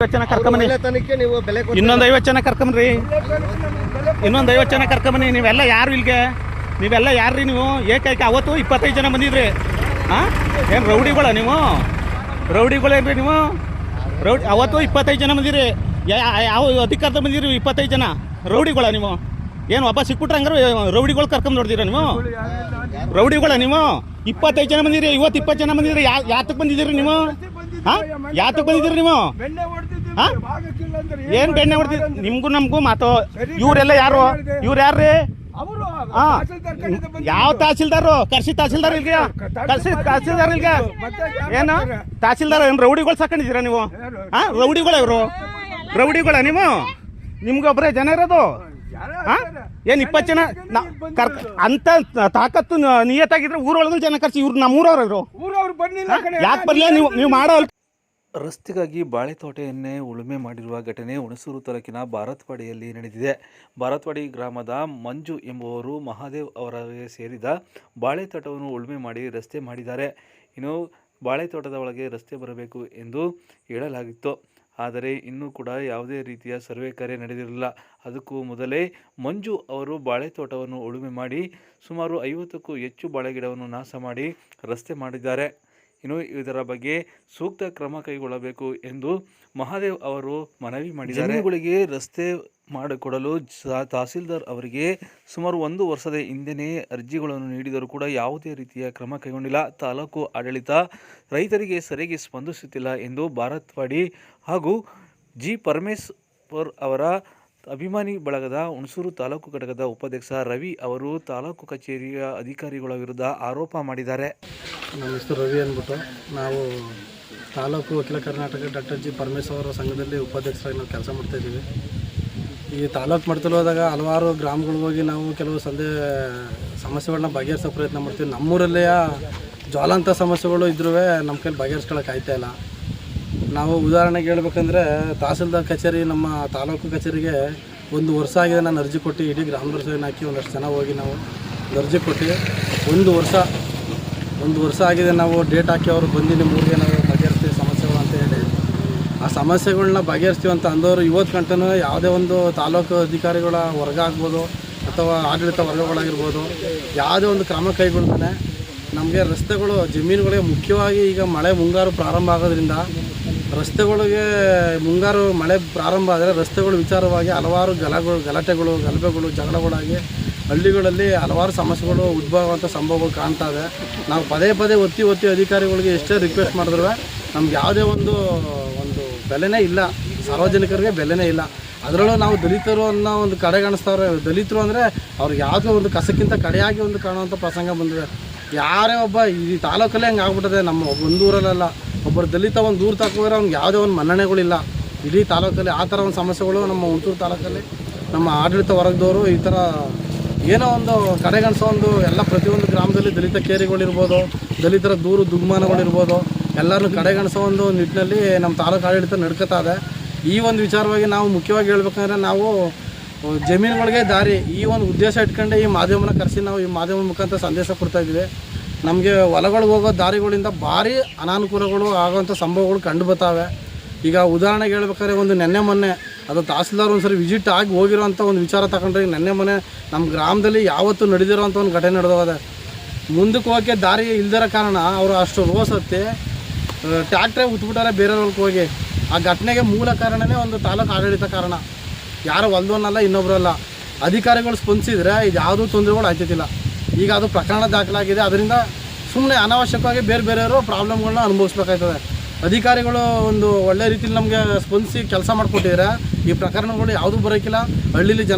50 ಜನ ಕರ್ಕೊಂಬನಿ. ಇನ್ನೊಂದು 50 ಜನ ಕರ್ಕೊಂಬನ್ರಿ. ಇನ್ನೊಂದು 50 ಜನ ಕರ್ಕೊಂಬನಿ. ನೀವೆಲ್ಲ ಯಾರು ಇಲ್ಲಿಗೆ? ನೀವೆಲ್ಲ ಯಾರ್ರಿ ನೀವು? ಏಕೈಕ ಅವತ್ತು 25 ಜನ ಬಂದಿದ್ರಿ. ಹಾಂ, ಏನು ರೌಡಿಗಳ ನೀವು? ರೌಡಿಗಳೇನ್ರಿ ನೀವು? ಅವತ್ತು 25 ಜನ ಬಂದಿರಿ. ಯಾವ ಅಧಿಕಾರದ ಬಂದಿರಿ? 25 ಜನ ರೌಡಿಗಳ ನೀವು? ಏನು ಒಬ್ಬ ಸಿಕ್ಬಿಟ್ರೆ ಹಂಗಾರೆ ರೌಡಿಗಳು ಕರ್ಕೊಂಡು ನೋಡ್ತೀರಾ ನೀವು? ರೌಡಿಗಳ ನೀವು? 25 ಜನ ಬಂದಿರಿ. ಇವತ್ತು 20 ಜನ ಬಂದಿದ್ರಿ. ಯಾತಕ್ಕೆ ಬಂದಿದ್ದೀರಿ ನೀವು? ಹಾಂ, ಯಾತಕ್ಕೆ ಬಂದಿದ್ದೀರಿ ನೀವು? ಹಾಂ, ಏನು ಬೆಣ್ಣೆ ಹೊಡ್ತಿದ್ರಿ? ನಿಮಗೂ ನಮಗೂ ಮಾತು. ಇವರೆಲ್ಲ ಯಾರು? ಇವ್ರು ಯಾರ್ರಿ? ಹಾಂ, ಯಾವ ತಹಸೀಲ್ದಾರು? ಕರ್ಸಿ ತಹಸೀಲ್ದಾರ್ ಇಲ್ಗೆ? ಕರ್ಸಿ ತಹಸೀಲ್ದಾರ್ ಇಲ್ಗೆ? ಏನು ತಹಸೀಲ್ದಾರ್? ಏನು ರೌಡಿಗಳು ಸಾಕೊಂಡಿದ್ದೀರಾ ನೀವು? ಹಾಂ, ರೌಡಿಗಳ ಇವರು? ರೌಡಿಗಳ ನೀವು? ನಿಮ್ಗೊಬ್ಬರೇ ಜನ ಇರೋದು? ಹಾಂ, ಏನು 20 ಜನ ಅಂತ ತಾಕತ್ತು ನಿಯತ್ತಾಗಿದ್ರೆ ಊರೊಳಗೆ ಜನ ಕರ್ಸಿ. ಇವ್ರು ನಮ್ಮೂರವ್ರು ಯಾಕೆ ಬರಲಿಲ್ಲ? ನೀವು ಮಾಡೋ ರಸ್ತೆಗಾಗಿ ಬಾಳೆತೋಟೆಯನ್ನೇ ಉಳುಮೆ ಮಾಡಿರುವ ಘಟನೆ ಹುಣಸೂರು ತಾಲೂಕಿನ ಬಾರತ್ವಾಡಿಯಲ್ಲಿ ನಡೆದಿದೆ. ಬಾರತ್ವಾಡಿ ಗ್ರಾಮದ ಮಂಜು ಎಂಬುವರು ಮಹಾದೇವ್ ಅವರಿಗೆ ಸೇರಿದ ಬಾಳೆತೋಟವನ್ನು ಉಳುಮೆ ಮಾಡಿ ರಸ್ತೆ ಮಾಡಿದ್ದಾರೆ. ಇನ್ನು ಬಾಳೆತೋಟದ ಒಳಗೆ ರಸ್ತೆ ಬರಬೇಕು ಎಂದು ಹೇಳಲಾಗಿತ್ತು. ಆದರೆ ಇನ್ನೂ ಕೂಡ ಯಾವುದೇ ರೀತಿಯ ಸರ್ವೆ ಕಾರ್ಯ ನಡೆದಿರಲಿಲ್ಲ. ಅದಕ್ಕೂ ಮೊದಲೇ ಮಂಜು ಅವರು ಬಾಳೆತೋಟವನ್ನು ಉಳುಮೆ ಮಾಡಿ ಸುಮಾರು 50ಕ್ಕೂ ಹೆಚ್ಚು ಬಾಳೆಗಿಡವನ್ನು ನಾಶ ಮಾಡಿ ರಸ್ತೆ ಮಾಡಿದ್ದಾರೆ. ಇನ್ನು ಇದರ ಬಗ್ಗೆ ಸೂಕ್ತ ಕ್ರಮ ಕೈಗೊಳ್ಳಬೇಕು ಎಂದು ಮಹಾದೇವ್ ಅವರು ಮನವಿ ಮಾಡಿದ್ದಾರೆ. ಜನಗಳಿಗೆ ರಸ್ತೆ ಮಾಡಿಕೊಡಲು ತಹಸೀಲ್ದಾರ್ ಅವರಿಗೆ ಸುಮಾರು 1 ವರ್ಷದ ಹಿಂದೆಯೇ ಅರ್ಜಿಗಳನ್ನು ನೀಡಿದರೂ ಕೂಡ ಯಾವುದೇ ರೀತಿಯ ಕ್ರಮ ಕೈಗೊಂಡಿಲ್ಲ. ತಾಲೂಕು ಆಡಳಿತ ರೈತರಿಗೆ ಸರಿಯಾಗಿ ಸ್ಪಂದಿಸುತ್ತಿಲ್ಲ ಎಂದು ಬಾರತ್ವಾಡಿ ಹಾಗೂ ಜಿ ಪರಮೇಶ್ವರ್ ಅವರ ಅಭಿಮಾನಿ ಬಳಗದ ಹುಣಸೂರು ತಾಲೂಕು ಘಟಕದ ಉಪಾಧ್ಯಕ್ಷ ರವಿ ಅವರು ತಾಲೂಕು ಕಚೇರಿಯ ಅಧಿಕಾರಿಗಳ ವಿರುದ್ಧ ಆರೋಪ ಮಾಡಿದ್ದಾರೆ. ನಮ್ಮ ಹೆಸರು ರವಿ ಅಂದ್ಬಿಟ್ಟು ನಾವು ತಾಲೂಕು ಅಖಿಲ ಕರ್ನಾಟಕ ಡಾಕ್ಟರ್ ಜಿ ಪರಮೇಶ್ವರ ಸಂಘದಲ್ಲಿ ಉಪಾಧ್ಯಕ್ಷರಾಗಿ ನಾವು ಕೆಲಸ ಮಾಡ್ತಾಯಿದ್ದೀವಿ. ಈ ತಾಲೂಕು ಮಟ್ಟದಲ್ಲಿ ಹೋದಾಗ ಹಲವಾರು ಗ್ರಾಮಗಳಿಗೆ ಹೋಗಿ ನಾವು ಕೆಲವು ಸಮಸ್ಯೆಗಳನ್ನ ಬಗೆಹರಿಸೋ ಪ್ರಯತ್ನ ಮಾಡ್ತೀವಿ. ನಮ್ಮೂರಲ್ಲೇ ಜ್ವಾಲಾಂತ ಸಮಸ್ಯೆಗಳು ಇದ್ರೂ ನಮ್ಮ ಕೈಲಿ ಬಗೆಹರಿಸ್ಕೊಳ್ಳೋಕೆ ಆಯ್ತಾಯಿಲ್ಲ. ನಾವು ಉದಾಹರಣೆಗೆ ಹೇಳ್ಬೇಕಂದ್ರೆ ತಹಸೀಲ್ದಾರ್ ಕಚೇರಿ, ನಮ್ಮ ತಾಲೂಕು ಕಚೇರಿಗೆ 1 ವರ್ಷ ಆಗಿದೆ. ನಾನು ಅರ್ಜಿ ಕೊಟ್ಟು ಇಡೀ ಗ್ರಾಮದ ಸಭೆಯನ್ನು ಹಾಕಿ ಒಂದಷ್ಟು ಜನ ಹೋಗಿ ನಾವು ಅರ್ಜಿ ಕೊಟ್ಟು 1 ವರ್ಷ ಆಗಿದೆ. ನಾವು ಡೇಟ್ ಹಾಕಿ ಅವರು ಬಂದು ನಿಮ್ಮೂರಿಗೆ ನಾವು ಬಗೆಹರಿಸ್ತೀವಿ ಸಮಸ್ಯೆಗಳು ಅಂತ ಹೇಳಿ ಆ ಸಮಸ್ಯೆಗಳನ್ನ ಬಗೆಹರಿಸ್ತೀವಿ ಅಂತ ಅಂದವರು ಇವತ್ತು ಗಂಟನೂ ಯಾವುದೇ ಒಂದು ತಾಲೂಕು ಅಧಿಕಾರಿಗಳ ವರ್ಗ ಆಗ್ಬೋದು ಅಥವಾ ಆಡಳಿತ ವರ್ಗಗಳಾಗಿರ್ಬೋದು ಯಾವುದೇ ಒಂದು ಕ್ರಮ ಕೈಗೊಳ್ತಾನೆ. ನಮಗೆ ರಸ್ತೆಗಳು, ಜಮೀನುಗಳಿಗೆ ಮುಖ್ಯವಾಗಿ ಈಗ ಮಳೆ ಮುಂಗಾರು ಪ್ರಾರಂಭ ಆಗೋದ್ರಿಂದ ರಸ್ತೆಗಳಿಗೆ ಮುಂಗಾರು ಮಳೆ ಪ್ರಾರಂಭ ಆದರೆ ರಸ್ತೆಗಳು ವಿಚಾರವಾಗಿ ಹಲವಾರು ಗಲಾಟೆಗಳು, ಗಲಭೆಗಳು, ಜಗಳಗಳಾಗಿ ಹಳ್ಳಿಗಳಲ್ಲಿ ಹಲವಾರು ಸಮಸ್ಯೆಗಳು ಉದ್ಭವವಂಥ ಸಂಭವಗಳು ಕಾಣ್ತಾ ಇದೆ. ನಾವು ಪದೇ ಒತ್ತಿ ಅಧಿಕಾರಿಗಳಿಗೆ ಎಷ್ಟೇ ರಿಕ್ವೆಸ್ಟ್ ಮಾಡಿದ್ರು ನಮ್ಗೆ ಯಾವುದೇ ಒಂದು ಬೆಲೆನೇ ಇಲ್ಲ, ಸಾರ್ವಜನಿಕರಿಗೆ ಬೆಲೆನೇ ಇಲ್ಲ. ಅದರಲ್ಲೂ ನಾವು ದಲಿತರು ಅನ್ನೋ ಒಂದು ಕಡೆಗಣಿಸ್ತವ್ರೆ. ದಲಿತರು ಅಂದರೆ ಅವ್ರಿಗೆ ಯಾವುದೋ ಒಂದು ಕಸಕ್ಕಿಂತ ಕಡೆಯಾಗಿ ಒಂದು ಕಾಣುವಂಥ ಪ್ರಸಂಗ ಬಂದಿದೆ. ಯಾರೇ ಒಬ್ಬ ಈ ತಾಲೂಕಲ್ಲೇ ಹಂಗೆ ಆಗ್ಬಿಟ್ಟಿದೆ. ನಮ್ಮ ಒಂದು ಊರಲ್ಲೆಲ್ಲ ಒಬ್ಬರು ದಲಿತ ಒಂದು ದೂರ ತಗೋದ್ರೆ ಅವ್ನಿಗೆ ಯಾವುದೇ ಒಂದು ಮನ್ನಣೆಗಳಿಲ್ಲ. ಇಡೀ ತಾಲೂಕಲ್ಲಿ ಆ ಥರ ಒಂದು ಸಮಸ್ಯೆಗಳು ನಮ್ಮ ಹುಣಸೂರು ತಾಲೂಕಲ್ಲಿ ನಮ್ಮ ಆಡಳಿತ ವರ್ಗದವರು ಈ ಥರ ಏನೋ ಒಂದು ಕಡೆಗಣಿಸೋ ಒಂದು ಎಲ್ಲ ಪ್ರತಿಯೊಂದು ಗ್ರಾಮದಲ್ಲಿ ದಲಿತ ಕೇರಿಗಳಿರ್ಬೋದು, ದಲಿತರ ದುಗ್ಮಾನಗಳಿರ್ಬೋದು, ಎಲ್ಲರನ್ನೂ ಕಡೆಗಣಿಸೋ ಒಂದು ನಿಟ್ಟಿನಲ್ಲಿ ನಮ್ಮ ತಾಲೂಕು ಆಡಳಿತ ನಡ್ಕೋತಾ ಇದೆ. ಈ ಒಂದು ವಿಚಾರವಾಗಿ ನಾವು ಮುಖ್ಯವಾಗಿ ಹೇಳ್ಬೇಕಂದ್ರೆ ನಾವು ಜಮೀನುಗಳಿಗೆ ದಾರಿ ಈ ಒಂದು ಉದ್ದೇಶ ಇಟ್ಕೊಂಡೆ ಈ ಮಾಧ್ಯಮನ ಕರೆಸಿ ನಾವು ಈ ಮಾಧ್ಯಮ ಮುಖಾಂತರ ಸಂದೇಶ ಕೊಡ್ತಾಯಿದ್ವಿ. ನಮಗೆ ಹೊಲಗಳಿಗೆ ಹೋಗೋ ದಾರಿಗಳಿಂದ ಭಾರಿ ಅನಾನುಕೂಲಗಳು ಆಗೋವಂಥ ಸಂಭವಗಳು ಕಂಡು ಬರ್ತಾವೆ. ಈಗ ಉದಾಹರಣೆಗೆ ಹೇಳ್ಬೇಕಾದ್ರೆ ಒಂದು ಮೊನ್ನೆ ಅದು ತಹಸೀಲ್ದಾರ್ ಒಂದು ಸರಿ ವಿಸಿಟ್ ಆಗಿ ಹೋಗಿರೋಂಥ ಒಂದು ವಿಚಾರ ತಗೊಂಡ್ರೆ ಮೊನ್ನೆ ನಮ್ಮ ಗ್ರಾಮದಲ್ಲಿ ಯಾವತ್ತೂ ನಡೆದಿರೋಂಥ ಒಂದು ಘಟನೆ ನಡೆದೋದೆ. ಮುಂದಕ್ಕೆ ಹೋಗೋಕ್ಕೆ ದಾರಿ ಇಲ್ದಿರೋ ಕಾರಣ ಅವರು ಅಷ್ಟು ರೋಸ್ ಹತ್ತಿ ಟ್ಯಾಕ್ಟ್ರೇ ಉತ್ಬಿಟ್ಟಾರೆ ಬೇರೆ ಹೊಲಕ್ಕೆ ಹೋಗಿ. ಆ ಘಟನೆಗೆ ಮೂಲ ಕಾರಣವೇ ಒಂದು ತಾಲೂಕು ಆಡಳಿತ ಕಾರಣ. ಯಾರೋ ಹೊಲ್ದೋನಲ್ಲ, ಇನ್ನೊಬ್ಬರಲ್ಲ. ಅಧಿಕಾರಿಗಳು ಸ್ಪಂದಿಸಿದ್ರೆ ಇದು ಯಾವುದೂ ತೊಂದರೆಗಳು ಆಗ್ತಿದ್ದಿಲ್ಲ. ಈಗ ಅದು ಪ್ರಕರಣ ದಾಖಲಾಗಿದೆ. ಅದರಿಂದ ಸುಮ್ಮನೆ ಅನಾವಶ್ಯಕವಾಗಿ ಬೇರೆಯವರು ಪ್ರಾಬ್ಲಮ್ಗಳನ್ನ ಅನುಭವಿಸ್ಬೇಕಾಗ್ತದೆ. ಅಧಿಕಾರಿಗಳು ಒಂದು ಒಳ್ಳೆ ರೀತಿಯಲ್ಲಿ ನಮಗೆ ಸ್ಪಂದಿಸಿ ಕೆಲಸ ಮಾಡಿಕೊಟ್ಟಿದ್ರೆ ಈ ಪ್ರಕರಣಗಳು ಯಾವುದೂ ಬರೋಕ್ಕಿಲ್ಲ. ಹಳ್ಳಿಲಿ ಜನ